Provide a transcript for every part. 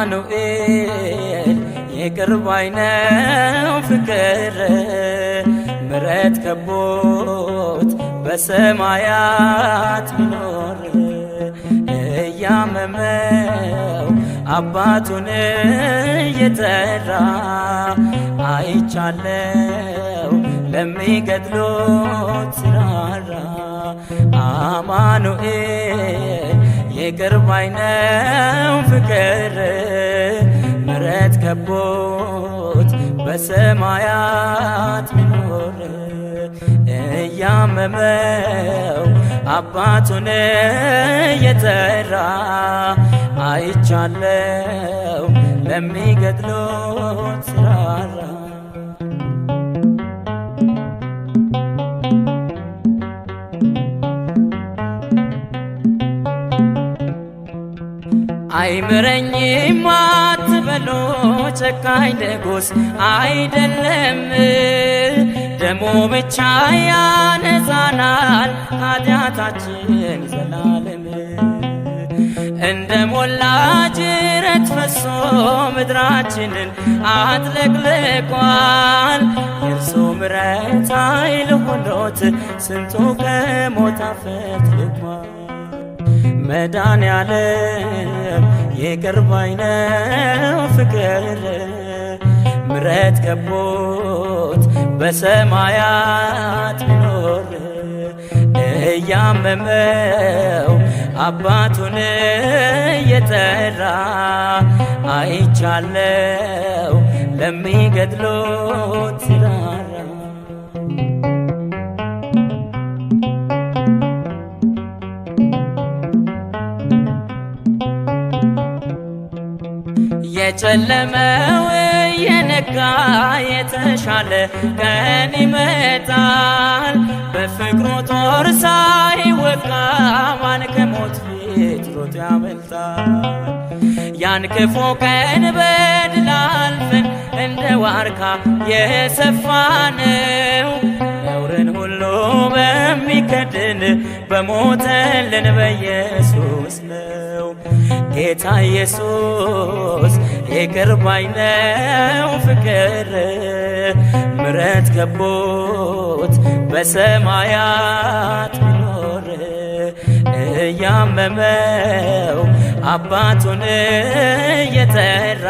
አማኑኤል ይቅር ባይ ነው ፍቅር ምሕረት ከቦት በሰማያት ሚኖር እያመመው አባቱን እየጠራ አይቻለው ለሚገድሎት ሲራራ አማኑኤል ይቅር ባይ ነው ፍቅር ምሕረት ከቦት በሰማያት ሚኖር እያመመው አባቱን እየጠራ አይቻለው ለሚገድሎት ሲራራ አይምረኝም አትበሉ ጨካኝ ንጉሥ አይደለም ደሙ ብቻ ያነጻናል ኃጢአታችን ዘላለም እንደ ሞላ ጅረት ፈሶ ምድራችንን አጥለቅልቋል የእርሱ ምሕረት ኃይል ሆኖት ስንቱ ከሞት አፈትልቋል መድኃኔዓለም ይቅር ባይ ነው ፍቅር ምሕረት ከቦት በሰማያት ሚኖር እያመመው አባቱን እየጠራ አይቻለው ለሚገድሎት ሲራራ የጨለመው የነጋ የተሻለ ቀን ይመጣል በፍቅሩ ጦር ሳይወጋ ማን ከሞት ፊት ሮጦ ያመልጣል ያን ክፉ ቀን በድል አልፈን እንደ ዋርካ የሰፋነው ነውርን ሁሉ በሚከድን በሞተልን በኢየሱስ ነው ጌታ ኢየሱስ ይቅር ባይ ነው ፍቅር ምሕረት ከቦት በሰማያት ሚኖር እያመመው አባቱን እየጠራ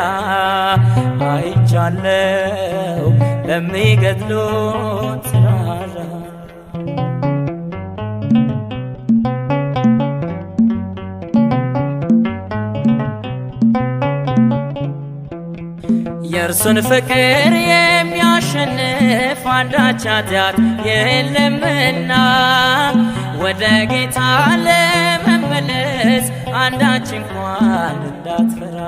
አይቻለው ለሚገድሎት ሲራራ የእርሱን ፍቅር የሚያሸንፍ አንዳች ኃጢአት የለምና ወደ ጌታ ለመመለስ አንዳች እንኳን እንዳትፈራ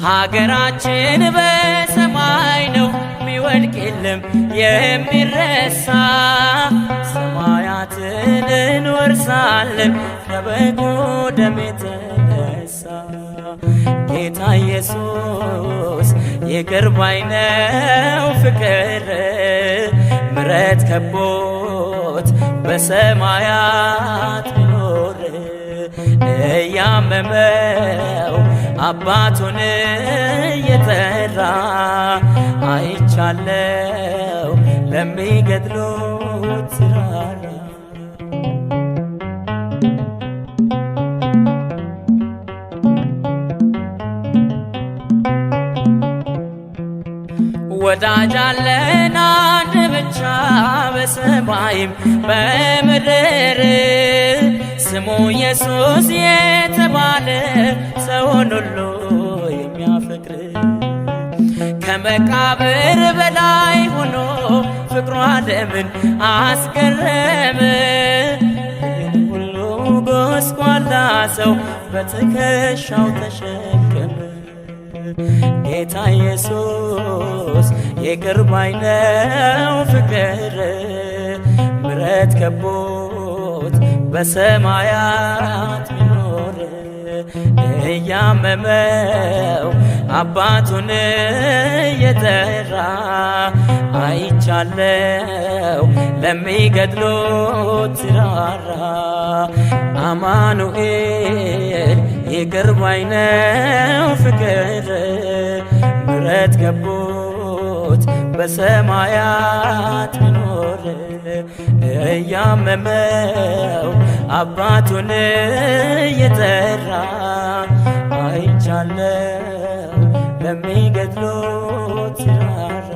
ሀገራችን በሰማይ ነው ሚወድቅ የለም የሚረሳ ሰማያትን እንወርሳለን ከበጉ ደም የተነሳ ጌታ ኢየሱስ ይቅር ባይ ነው ፍቅር ምሕረት ከቦት በሰማያት ሚኖር እያመመው አባቱን እየጠራ አይቻለው ለሚገድሎት ሲራራ ወዳጅ አለን አንድ ብቻ በሰማይም በምድር ስሙ ኢየሱስ የተባለ ሰውን ሁሉ የሚያፈቅር ከመቃብር በላይ ሆኖ ፍቅሩ ዓለምን አስገረመ ይህን ሁሉ ጎስቋላ ሰው በትከሻው ተሸከመ ጌታ ኢየሱስ ይቅር ባይ ነው ፍቅር ምሕረት ከቦት በሰማያት ሚኖር እያመመው አባቱን እየጠራ አይቻለው ለሚገድሎት ሲራራ አማኑኤል ይቅር ባይ ነው ፍቅር ምሕረት ገቦት በሰማያት ቢኖር እያመመው አባቱን እየጠራ አይቻለው ለሚገድሉት ሲራራ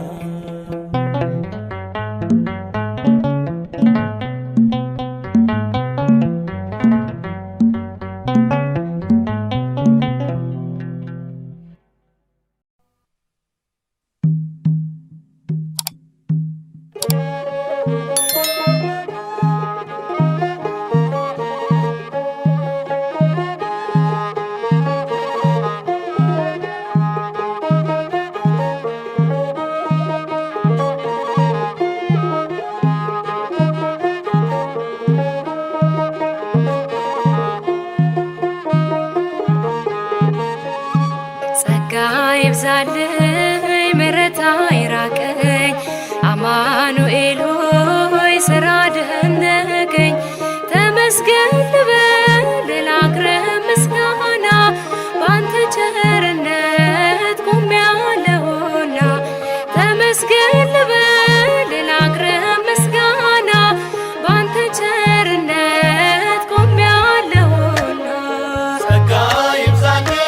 ይብዛልኝ ምሕረት አይራቀኝ አማኑኤል ሆይ ስራ ደነቀኝ ተመስገን ልበል ላቅርብ ምስጋና ባንተ ቸርነት ቆሜያለሁና ተመስገን ልበል ላቅርብ ምስጋና ባንተ ቸርነት ቆሜያለሁና ጸጋ ይብዛልኝ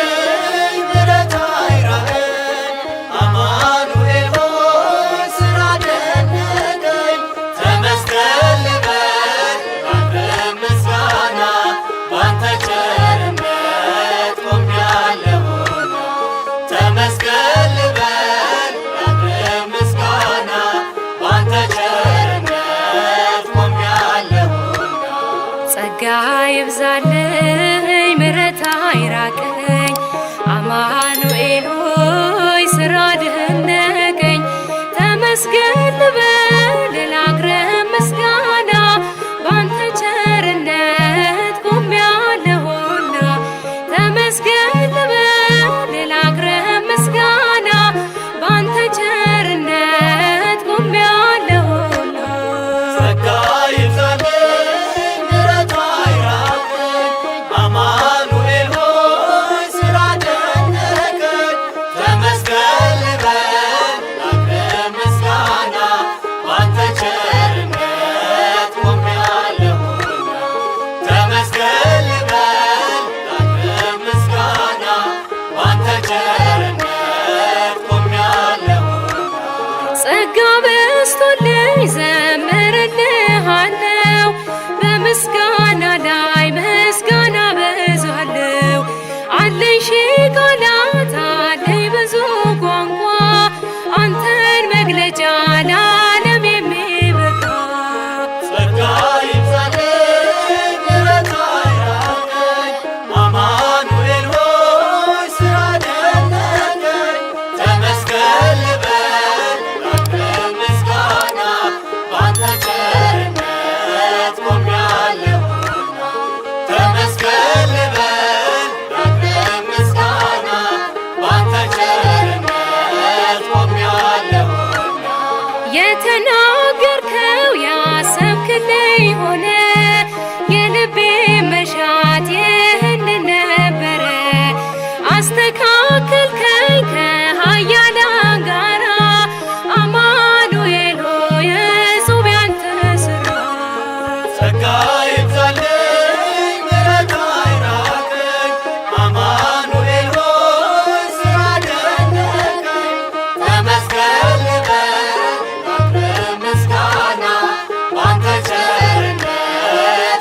ጸጋ ይብዛልኝ ምሕረት አይራቀኝ አማኑኤል ሆይ ስራ ደነቀኝ ተመስገን ልበል ላቅርብ ምስጋና ባንተ ቸርነት ቆሜያለሁና ተመስገን ልበል ላቅርብ ምስጋና ባንተ ቸርነት ቆሜያለሁና ጸጋ ይብዛልኝ ጸጋ በዝቶልኝ ዘምርልሃለው በምስጋና ላይ ምስጋና በዛለው አለኝ ሺህ ቃላት አለኝ ብዙ ቋንቋ አንተን መግለጫ ለዓለም የሚበቃ ጸጋ ይብዛልኝ ምሕረት አይራቀኝ አማኑኤል ሆይ ስራ ደነቀኝ ተመስገን ልበል ላቅርብ ምስጋና ባንተ ቸርነት ቆሜያለሁና ተመስገን ልበል ላቅርብ ምስጋና ባንተ ቸርነት ቆሜያለሁና የተናገርከው ያሰብክልኝ ሆነ የልቤ መሻት ይህንን ነበረ አስተካከልከኝ ከኃያላን ጋራ አማኑኤል ሆይ እጹብ ያንተ ሥራ ጸጋ ይብዛልኝ ምሕረት አይራቀኝ አማኑኤል ሆይ ስራ ደነቀኝ ተመስገን ልበል ላቅርብ ምስጋና ባንተ ቸርነት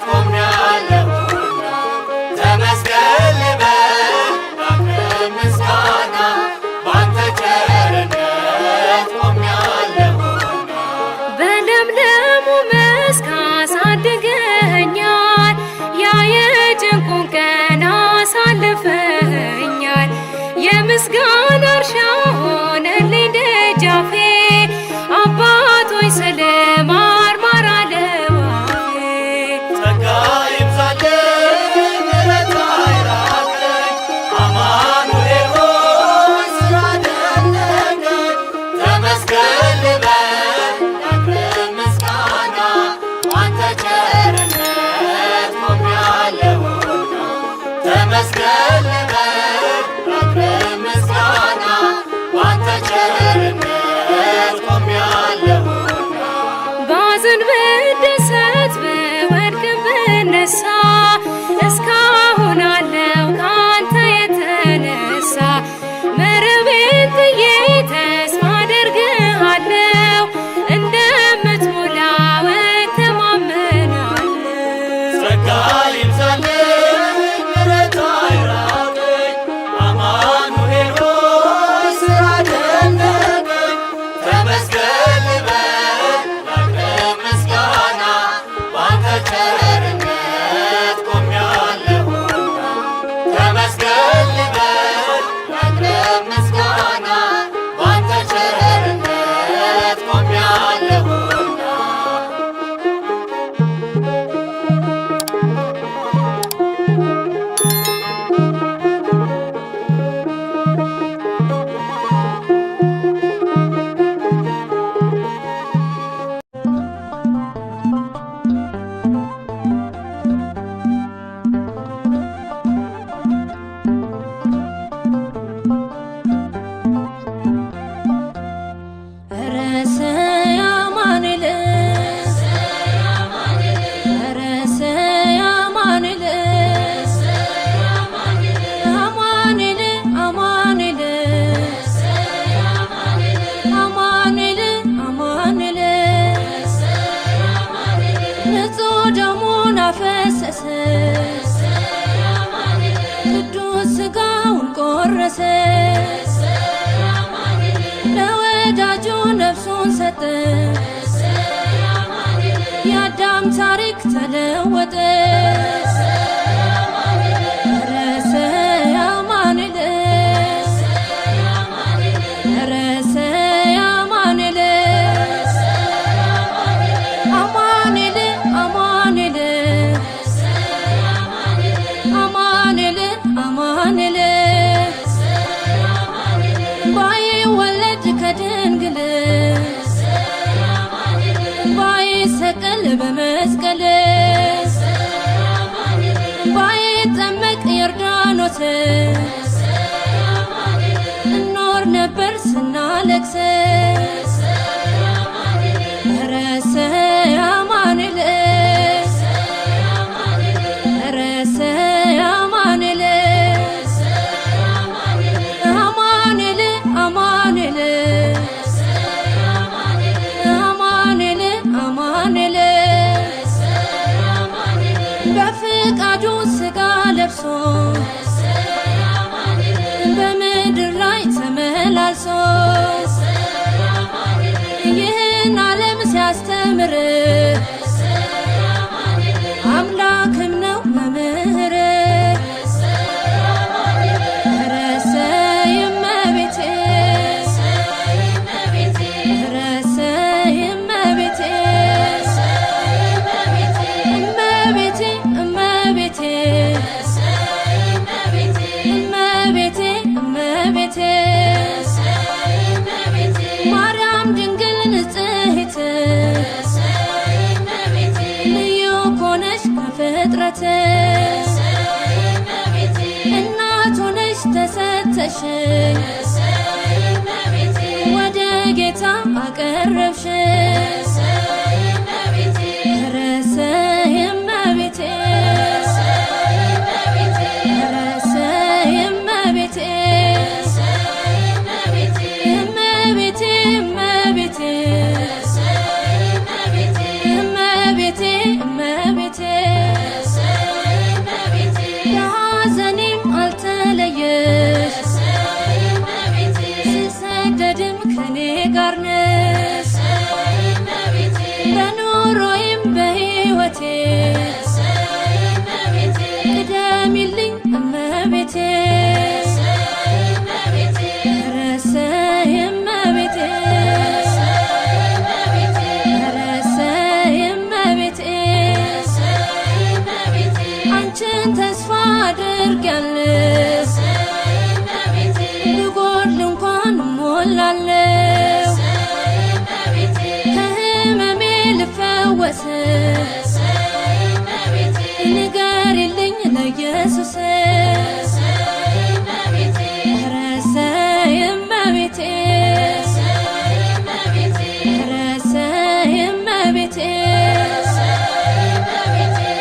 ቆሜያለሁና ተመስገን ልበል ላቅርብ ምስጋና ባንተ ቸርነት ቆሜያለሁና በለምለሙ መስክ አሳድገኸኛል ያ የጭንቁን ቀን አሳልፈኸኛል የምስጋና እርሻ ሆነልኝ ደጃፌ አባቶይ ስለማርማር አለዋፌ ጸጋ ይብዛልኝ ምሕረት አይራቀኝ አማኑኤል ሆይ ስራ ደነቀኝ ተመስገን ልበል ላቅርብ ምስጋና ባንተ ቸርነት ቆሜያለሁና ተመስገን ልበል ላቅርብ ምስጋና ባንተ ቸርነት ቆሜያለሁና ባዝን ብደሰት ብወድቅም ብነሳ እስካሁን አለው ካንተ የተነሳ መረቤን ጥዬ ተስፋ አደርግሃለሁ እንደምትሞላው እተማመናለሁ። ጸጋ ይብዛልኝ ምሕረት አይራቀኝ አማኑኤል ሆይ ስራ ደነቀኝ ተመስገን ልበል ላቅርብ ምስጋና ባንተ ቸርነት ቆሜያለሁና ተመስገን ልበል ላቅርብ ምስጋና ባንተ ቸርነት ቆሜያለሁና ፈሰሰ ቅዱስ ሥጋውን ቆረሰ ለወዳጁ ነፍሱን ሰጠ የአዳም ታሪክ ተለወጠ ረሰ አማኑኤል ረሰ አማኑኤል አማኑኤል አማኑኤል አማኑኤል አማኑኤል ባይወለድ ከድንግል ባይሰቀል በመስቀል ባይጠመቅ ዮርዳኖስ እኖር ነበር ስናለቅስ ረሰ አማኑኤል ረሰ አማኑኤል አማኑኤል አማኑኤል አማኑኤል አማኑኤል በፍቃዱ ሥጋ ለብሶ በምድር ላይ ተመላልሶ ይህን ዓለም ሲያስተምር አምላክም ነው መምህር ረሰ እመቤቴ ረሰ እመቤቴ እመቤቴ እመቤቴ እመቤቴ እመቤቴ ማርያም ድንግል ንጽሕት ልዩ ኮነሽ ከፍጥረት እናት ሆነሽ ተሰተሽ ወደ ጌታ አቀረብሽ ረሰ እመቤቴ ረሰ እመቤቴ እመቤቴ እመቤቴ እመቤቴ እመቤቴ በሐዘኔም አልተለየሽ ስሰደድም ከኔ ጋር ነሽ በኑሮዬም በሕይወቴ ቅደሚልኝ እመቤቴ ረሰ እመቤቴ ረሰ እመቤቴ አንቺን ተስፋ አድርጊያለሁ ብጎድል እንኳን እሞላለሁ ከሕመሜ ልፈወስ ንገሪልኝ ኢየሱስ ረሰይ እመቤቴ ረሰይ እመቤቴ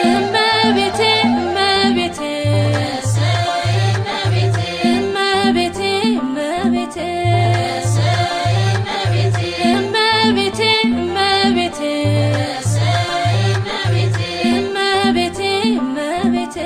እመቤቴ እመቤቴ እመቤቴ እመቤቴ እመቤቴ እመቤቴ እመቤቴ እመቤቴ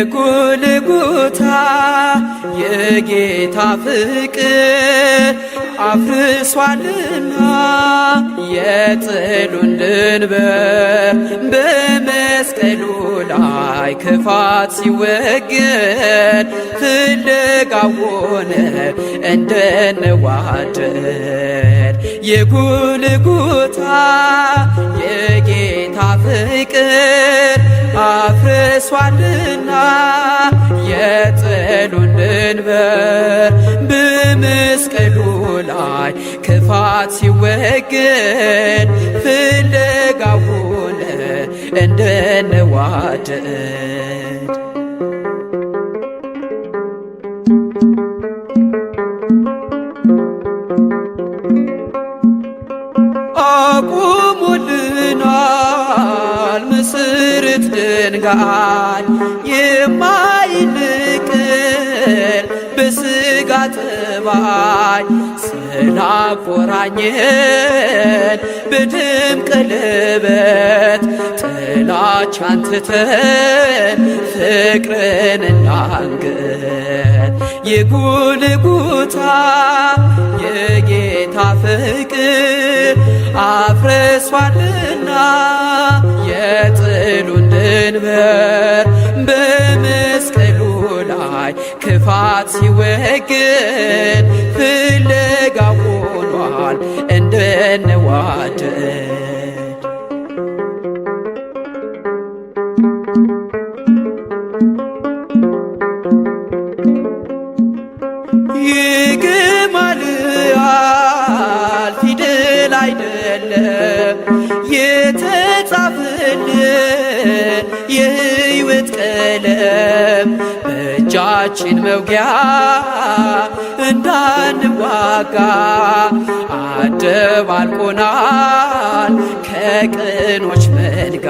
የጎልጎታ የጌታ ፍቅር አፍርሷልና የጥሉን ድንበር በመስቀሉ ላይ ክፋት ሲወገድ ፍለጋ ሆነ እንድንዋደድ የጎልጎታ የጌታ ፍቅር አፍርሷልና የጥሉን ድንበር በመስቀሉ ላይ ክፋት ሲወገድ ፍለጋው ሆነ እንድንዋደድ። አቁሞልናል መሰረት ድንጋይ የማይነቀል በሥጋ ጠባይ ስላቆራኘን በደም ቀለበት ጥላቻን ትተን ፍቅርን እናንገን። የጎልጎታ የጌታ ፍቅር አፍርሷልና የጥሉን ድንበር በመስቀሉ ላይ ክፋት ሲወገድ ፍለጋ ሆኗል እንድንዋደድ። የገማልያል ፊደል አይደለም የተጻፈልን የሕይወት ቀለም በእጃችን መውጊያ እንዳንዋጋ አደባልቆናል ከቅኖች መንጋ።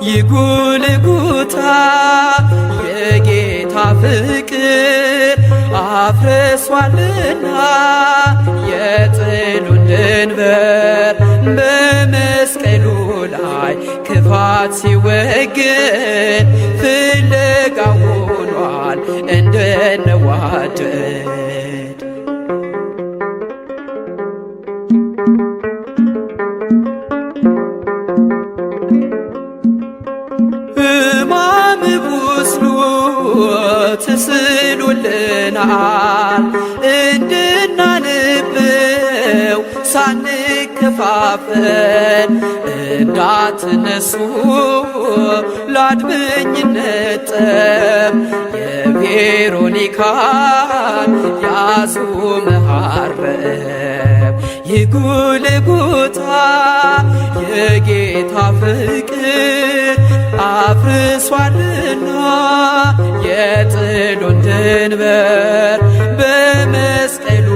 የጎልጎታ የጌታ ፍቅር አፍርሷልና የጥሉን ድንበር በመስቀሉ ላይ ክፋት ሲወገድ ፍለጋ ሆኗል እንድንዋደድ። ሕማም ቁስሉ ተስሎልናል እንድናነበው ሳንከፋፈል እንዳትነሱ ለአድመኝነት ጠብ የቬሮኒካን ያዙ መሃረብ። የጎልጎታ የጌታ ፍቅር አፍርሷልና የጥሉን ድንበር በመስቀሉ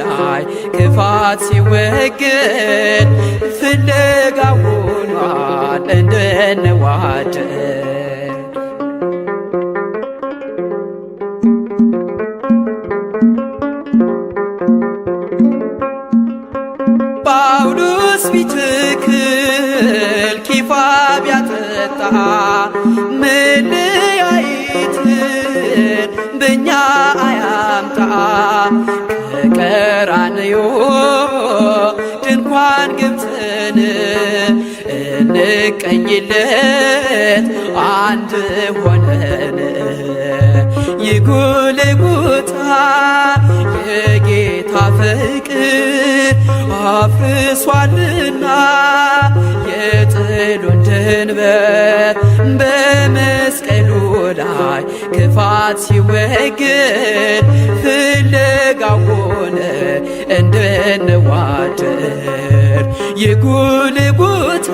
ላይ ክፋት ሲወገድ ፍለጋ ሆኗል እንድንዋደድ። ጳውሎስ ቢትክል ኪፋ ቢያጠጣ መለያየትን በእኛ አያምጣ። ከቀራንዮ ድንኳን ገብተን እንቀኝለት አንድ ሆነን። የጎልጎታ የጌታ ፍቅር አፍርሷልና የጥሉን ድንበር በመስቀሉ ላይ ክፋት ሲወገድ ፍለጋ ሆነ እንድንዋደድ። የጎልጎታ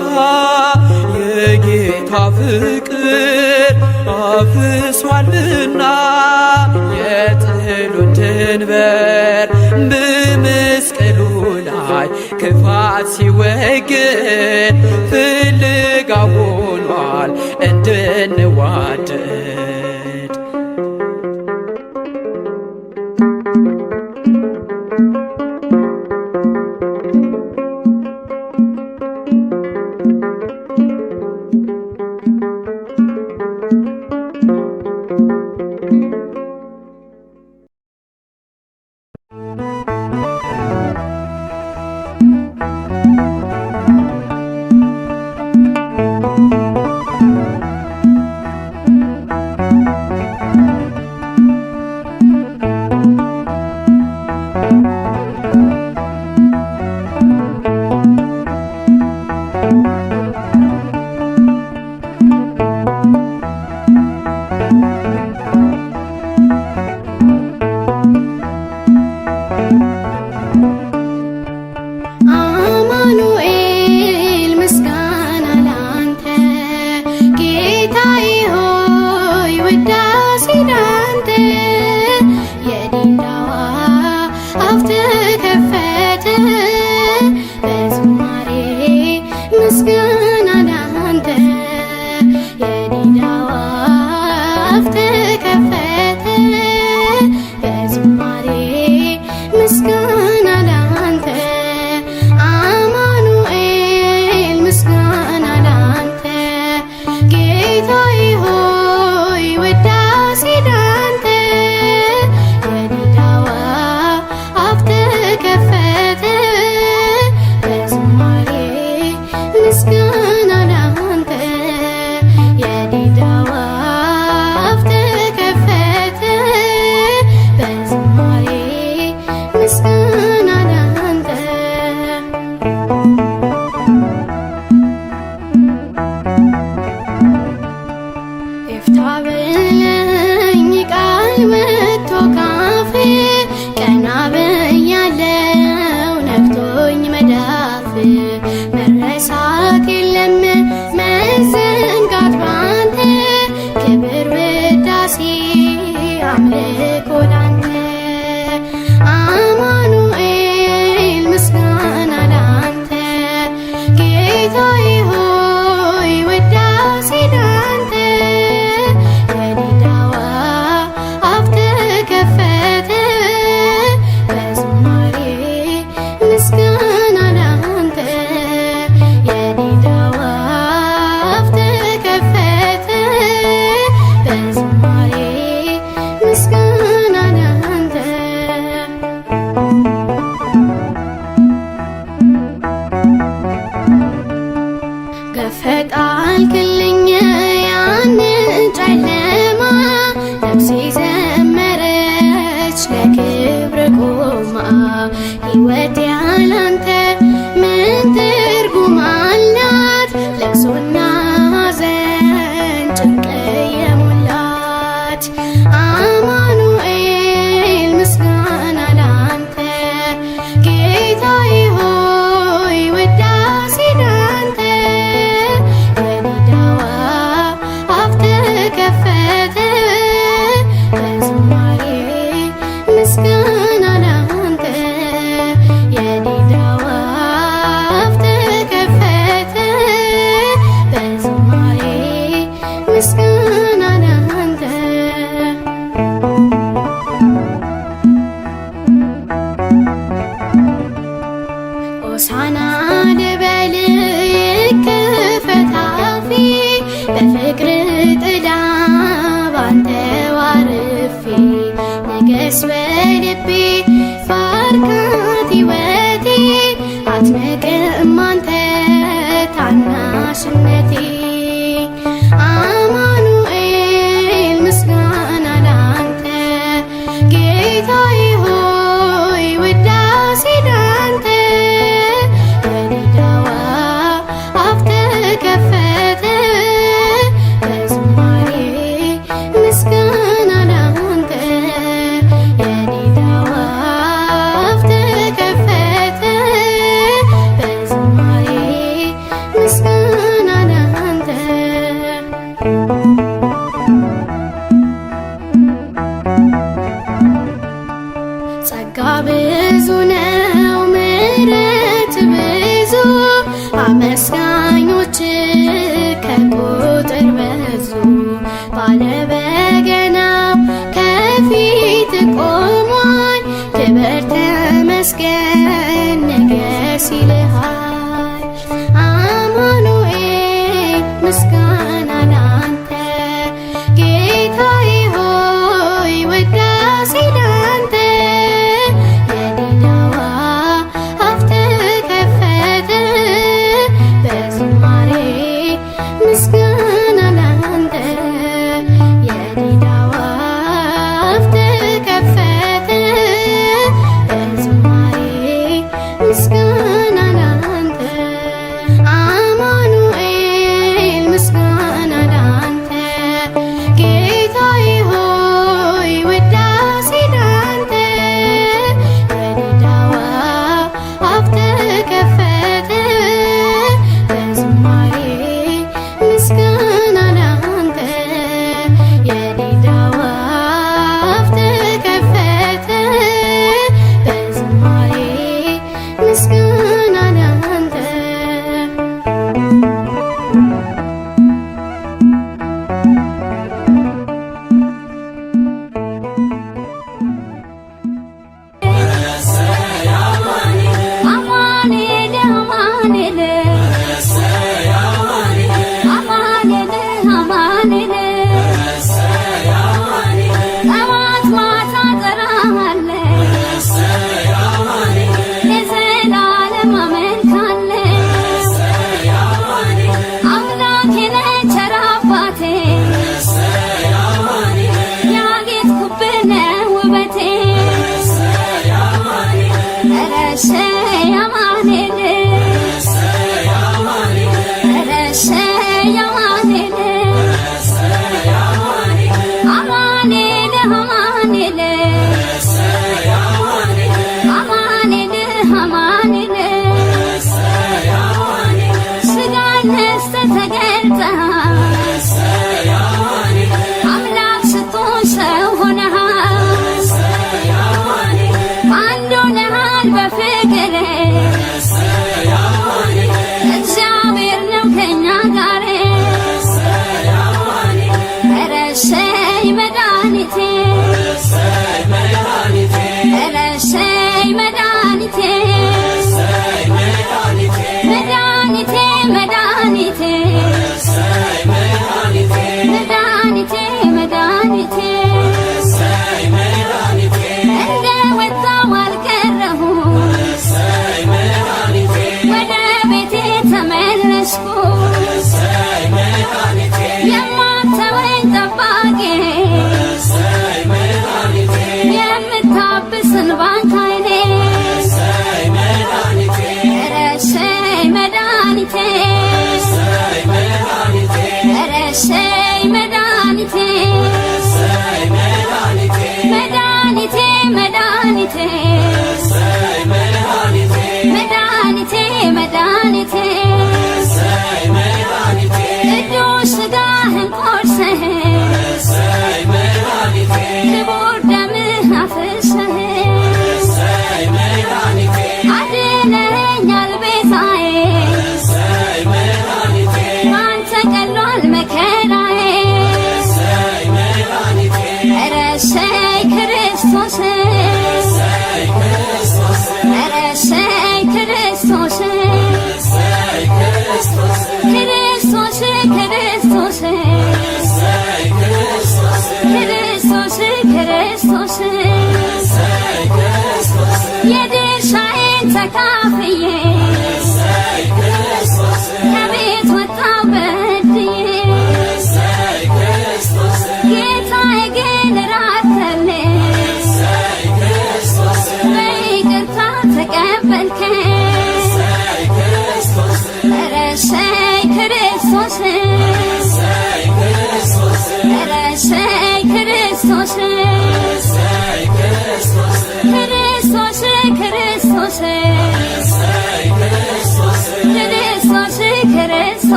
የጌታ ፍቅር አፍርሷልና የጥሉን ድንበር በመስቀሉ ላይ ክፋት ሲወገድ ፍለጋ ሆኗል እንድንዋደድ። አፍ ተከፈተ በዝማሬ ምስጋና ላንተ የዲዳው አፍ ተከፈተ በዝማሬ ምስጋና ላንተ አማኑኤል ምስጋና ላንተ ጌታዬ ሆይ ውዳሴ ላንተ የዲዳው አፍ ተከፈተ በዝማሬ ምስጋና ላንተ የዲዳው አፍ ተከፈተ በዝማሬ ምስጋና ላንተ ይፍታ በለኝ ቃል መጥቶ ካፌ ቀና ብያለው ነክቶኝ መዳፍ መረሳት የለም መዘንጋት ባንተ ክብር ውዳሴ አምልኮ ላንተ አማኑኤል ምስጋና ላንተ ጌታዬ ሆይ ውዳሴ ላንተ የዲዳው አፍ ተከፈተ በዝማሬ ምስጋና ላንተ የዲዳው አፍ ተከፈተ በዝማሬ ምስጋና ላንተ ገፈጣልክልኝ ያንን ጨለማ ነፍሴ ዘመረች ለክብር ቆማ ሕይወት ያላንተ ምን ትርጉም አላት ለቅሶና ሐዘን ጭንቅ የሞላት አማኑኤል ምስጋና ላንተ ጌታዬ ሆይ ውዳሴ ላንተ የዲዳው አፍ ተከፈተ በዝማሬ ምስጋና ላንተ የዲዳው አፍ ተከፈተ በዝማሬ ምስጋና ላንተ ሆሳዕና ልበል ይከፈት አፌ በፍቅር ጥላ ባንተው አርፌ ንገስ በልቤ ባርካት ሕይወቴ አትንቅም አንተ ታናሽነቴ አማኑኤል ምስጋና ላንተ ጌታዬ ሆይ ውዳሴ ላንተ የዲዳው አፍ ተከፈተ በዝማሬ ምስጋና ላንተ የዲዳው አፍ ተከፈተ በዝማሬ ምስጋና ላንተ ጸጋ ብዙ ነው ምሕረት ብዙ አመስጋኞች ከቁጥር በዙ ባለበገናው ከፊት ቆሟል ክብር ተመስገን ንገስ ይልሃል አማኑኤል ምስጋና ላንተ ጌታዬ ሆይ ውዳሴ ላንተ የዲዳው አፍ ተከፈተ በዝማሬ ምስጋና ላንተ የዲዳው አፍ ተከፈተ በዝማሬ ምስጋና ላንተ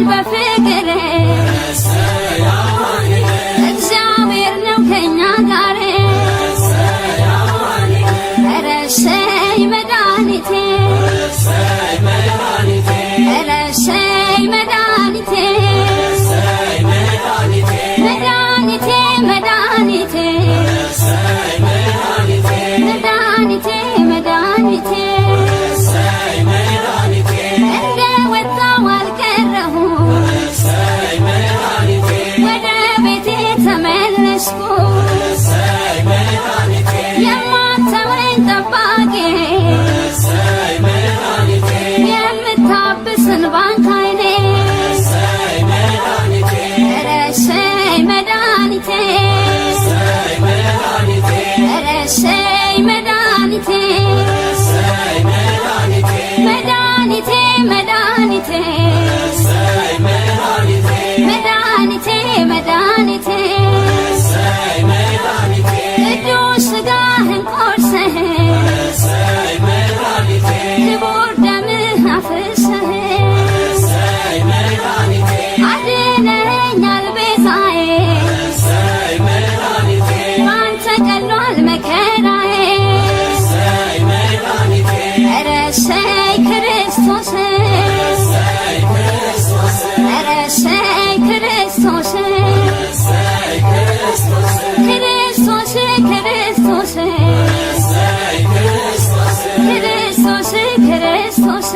በፍቅር መስኩን የማትተወኝ ጠባቂ የምታብስ እንባን ከዓይኔ ኧረ እሰይ መድኃኒቴ ኧረ እሰይ መድኃኒቴ መድኃኒቴ መድኃኒቴ መድኃኒቴ መድኃኒቴ ቅዱስ ሥጋህን ቆርሰህ ክቡር ደምህ አፍስሰህ አድነኸኛል ቤዛዬ ባንተ ቀሏል መከራዬ ኧረ እሰይ ክርስቶስ ኧረ እሰይ ክርስቶስ ክርስቶስ ክርስቶስ ክርስቶስ ክርስቶስ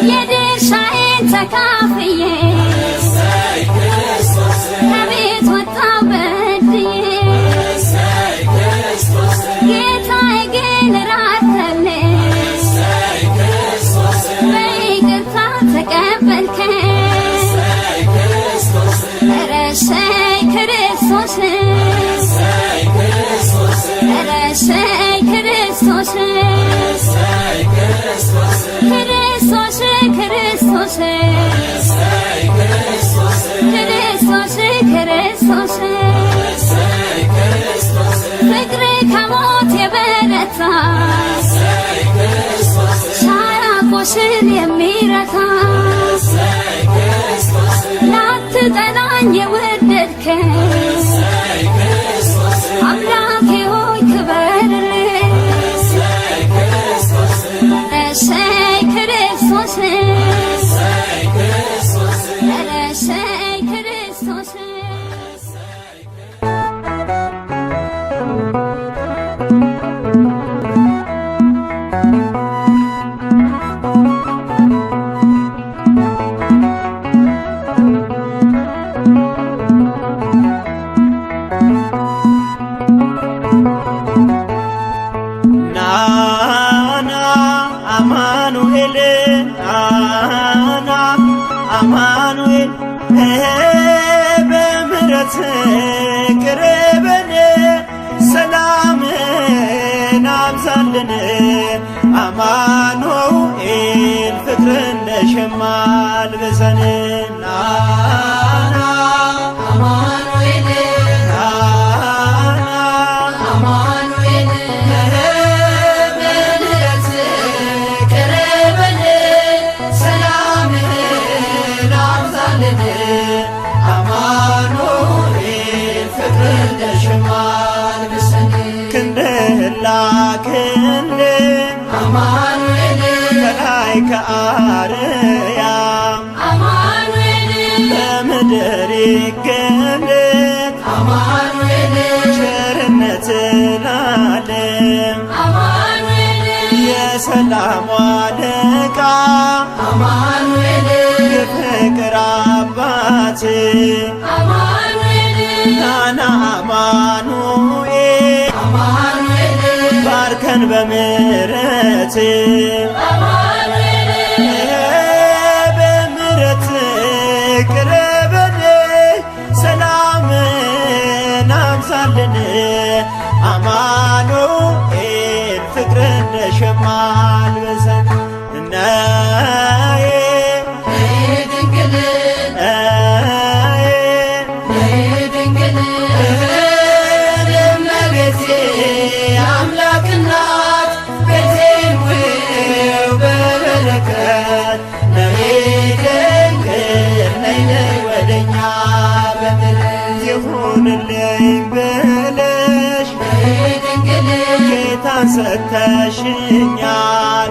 የድርሻዬን ተካፍዬ ከቤት ወጣሁ በድዬ ጌታዬ ግን ራራህልኝ በይቅርታ ተቀበልከኝ ኧረ እሰይ ክርስቶስ ኧረ እሰይ ክርስቶስ ክርስቶስ ክርስቶስ ክርስቶስ ክርስቶስ ፍቅር ከሞት የበረታ ሳያቆስል የሚረታ ላትጠላኝ የወደድከኝ አምላኬ ሆይ ክበርልኝ እሰይ ክርስቶስ ኧረ እሰይ ክርስቶስ ናና አማኑኤል ናና አማኑኤል በምሕረት ቅረበን ሰላምን አብዛልን አማኑኤል ፍቅር እንደ ሸማ አልብሰን ናና አማኑኤል ናና አማኑኤል በምሕረት ቅረበን ሰላምን አብዛልን አማኑኤል ፍቅር እንደ ሸማ አልብሰን ክንድህን ላክልን አማኑኤል ከላይ ከአርያም አማኑኤል በምድር ይገለጥ አማኑኤል ቸርነት ለዓለም አማኑኤል የሰላም አለቃ አማኑኤል የፍቅር አባት አማኑኤል ናና አማኑኤል አማኑኤል ባርከን በምሕረት አማኑኤል በምሕረት ቅረበን ሰላምን አብዛልን አማኑኤል ፍቅር እንደ ሸማ አልብሰን እናዬ ድንግል ድንግል እመቤቴ አምላክ እናት ቤቴን ውብ በበረከት ነይ ድንግል ነይ ወደኛ በምሕረት ይሁንልኝ ብለሽ ድንግል ጌታን ሰጥተሽኛል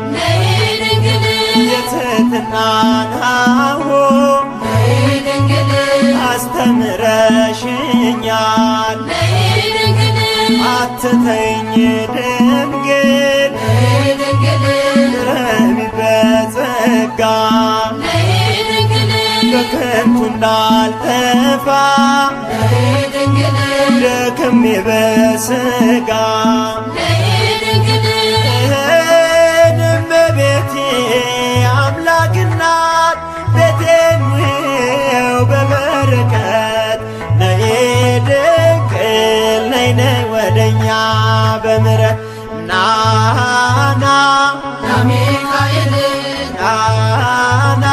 የትህትናን ሀሁ አስተምረሽኛል አትተይኝ ድንግል ረቢ በጸጋ በከንቱ እንዳልጠፋ ደክሜ በሥጋ እመቤቴ አምላክ እናት ቤቴን ሙየው በበረከት ነይ ድንግል ነይ ነይ ወደኛ በምሕረት ናና ሚካኤል ናና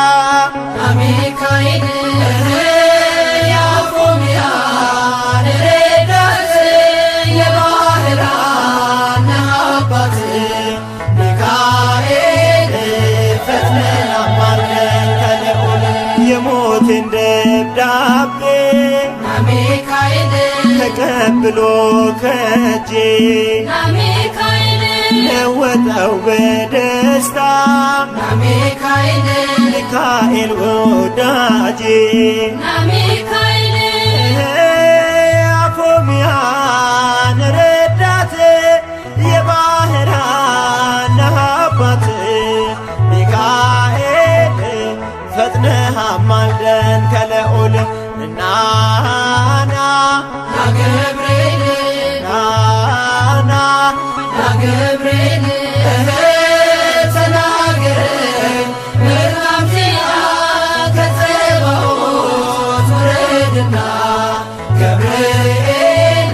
ሚካኤል ያፎምያን ረዳት የባህራን አባት ሚካኤል ፈጥነህ አማልደን ከልዑል የሞቴን ደብዳቤ ሚካኤል ተቀብሎ ከእጄ ሚካኤል ለወጠው በደስታ ሚካኤል ሚካኤል ወዳጄ ሚካኤል አፎምያን ረዳት የባህራን አባት ሚካኤል ፈጥነህ አማልደን ከልዑል ናና ገብርኤል ናና ገብርኤል ተናገረኝ መልካም ዜና ከጸባዖት ውረድና ገብርኤል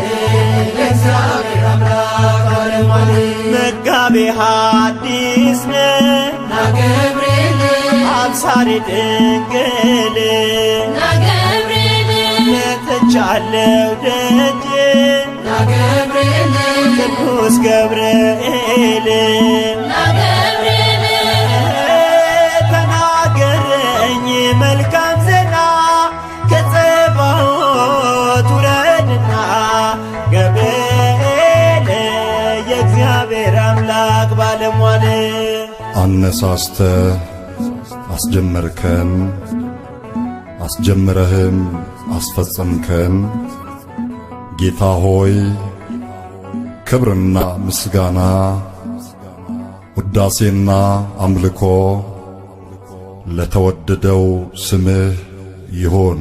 የእግዚአብሔር አምላክ ባለሟል መጋቤ ሐዲስ ነህ ገብርኤል አብሳሪ ድንግል ገብርኤል መጥቻለሁ ደጅ ገብርኤል ቅዱስ ገብርኤል ገብርኤል ተናገረኝ መልካም ዜና ከጸባዖት ውረድና ገብርኤል የእግዚአብሔር አምላክ ባለሟል አነሳስተ አስጀመርከን አስጀምረህም አስፈጸምከን ጌታ ሆይ ክብርና ምስጋና ውዳሴና አምልኮ ለተወደደው ስምህ ይሁን።